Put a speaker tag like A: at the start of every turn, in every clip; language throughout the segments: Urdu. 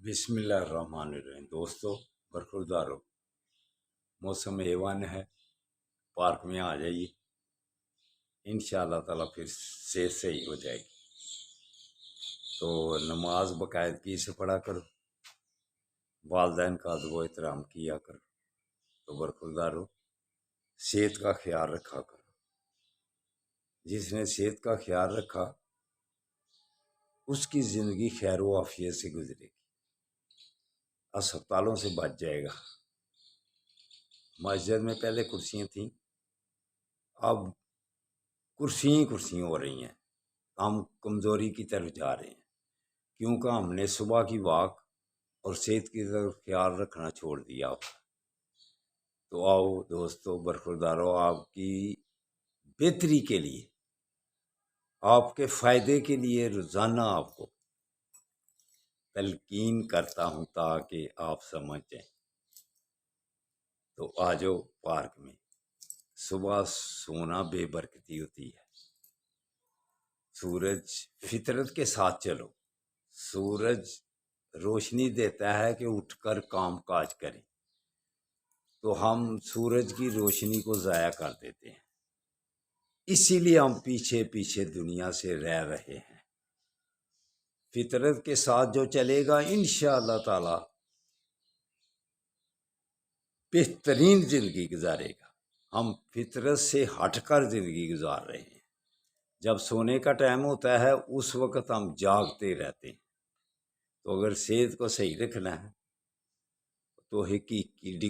A: بسم اللہ الرحمن الرحیم۔ دوستو برخوردارو، موسم ایوان ہے، پارک میں آ جائیے، انشاءاللہ تعالیٰ پھر صحت صحیح ہو جائے گی۔ تو نماز باقاعدگی سے پڑھا کرو، والدین کا ادب و احترام کیا کرو، تو برخوردارو صحت کا خیال رکھا کرو۔ جس نے صحت کا خیال رکھا اس کی زندگی خیر و عافیت سے گزرے گی، اسپتالوں سے بچ جائے گا۔ مسجد میں پہلے کرسیاں تھیں، اب کرسیاں ہو رہی ہیں، ہم کمزوری کی طرف جا رہے ہیں، کیونکہ ہم نے صبح کی واک اور صحت کی طرف خیال رکھنا چھوڑ دیا۔ تو آؤ دوستو برخوردارو، آپ کی بہتری کے لیے، آپ کے فائدے کے لیے روزانہ آپ کو تلقین کرتا ہوں تاکہ آپ سمجھ جائیں۔ تو آ جاؤ پارک میں، صبح سونا بے برکتی ہوتی ہے۔ سورج فطرت کے ساتھ چلو، سورج روشنی دیتا ہے کہ اٹھ کر کام کاج کریں، تو ہم سورج کی روشنی کو ضائع کر دیتے ہیں، اسی لیے ہم پیچھے پیچھے دنیا سے رہ رہے ہیں۔ فطرت کے ساتھ جو چلے گا انشاءاللہ تعالی بہترین زندگی گزارے گا۔ ہم فطرت سے ہٹ کر زندگی گزار رہے ہیں۔ جب سونے کا ٹائم ہوتا ہے اس وقت ہم جاگتے رہتے ہیں۔ تو اگر صحت کو صحیح رکھنا ہے تو حقیقی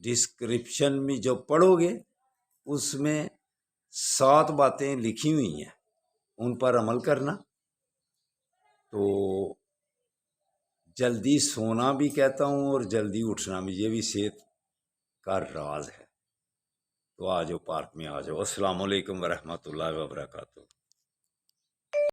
A: ڈسکرپشن میں جو پڑھو گے اس میں 7 باتیں لکھی ہوئی ہیں، ان پر عمل کرنا۔ تو جلدی سونا بھی کہتا ہوں اور جلدی اٹھنا بھی، یہ بھی صحت کا راز ہے۔ تو آ جاؤ پارک میں، آ جاؤ۔ السلام علیکم ورحمۃ اللہ وبرکاتہ۔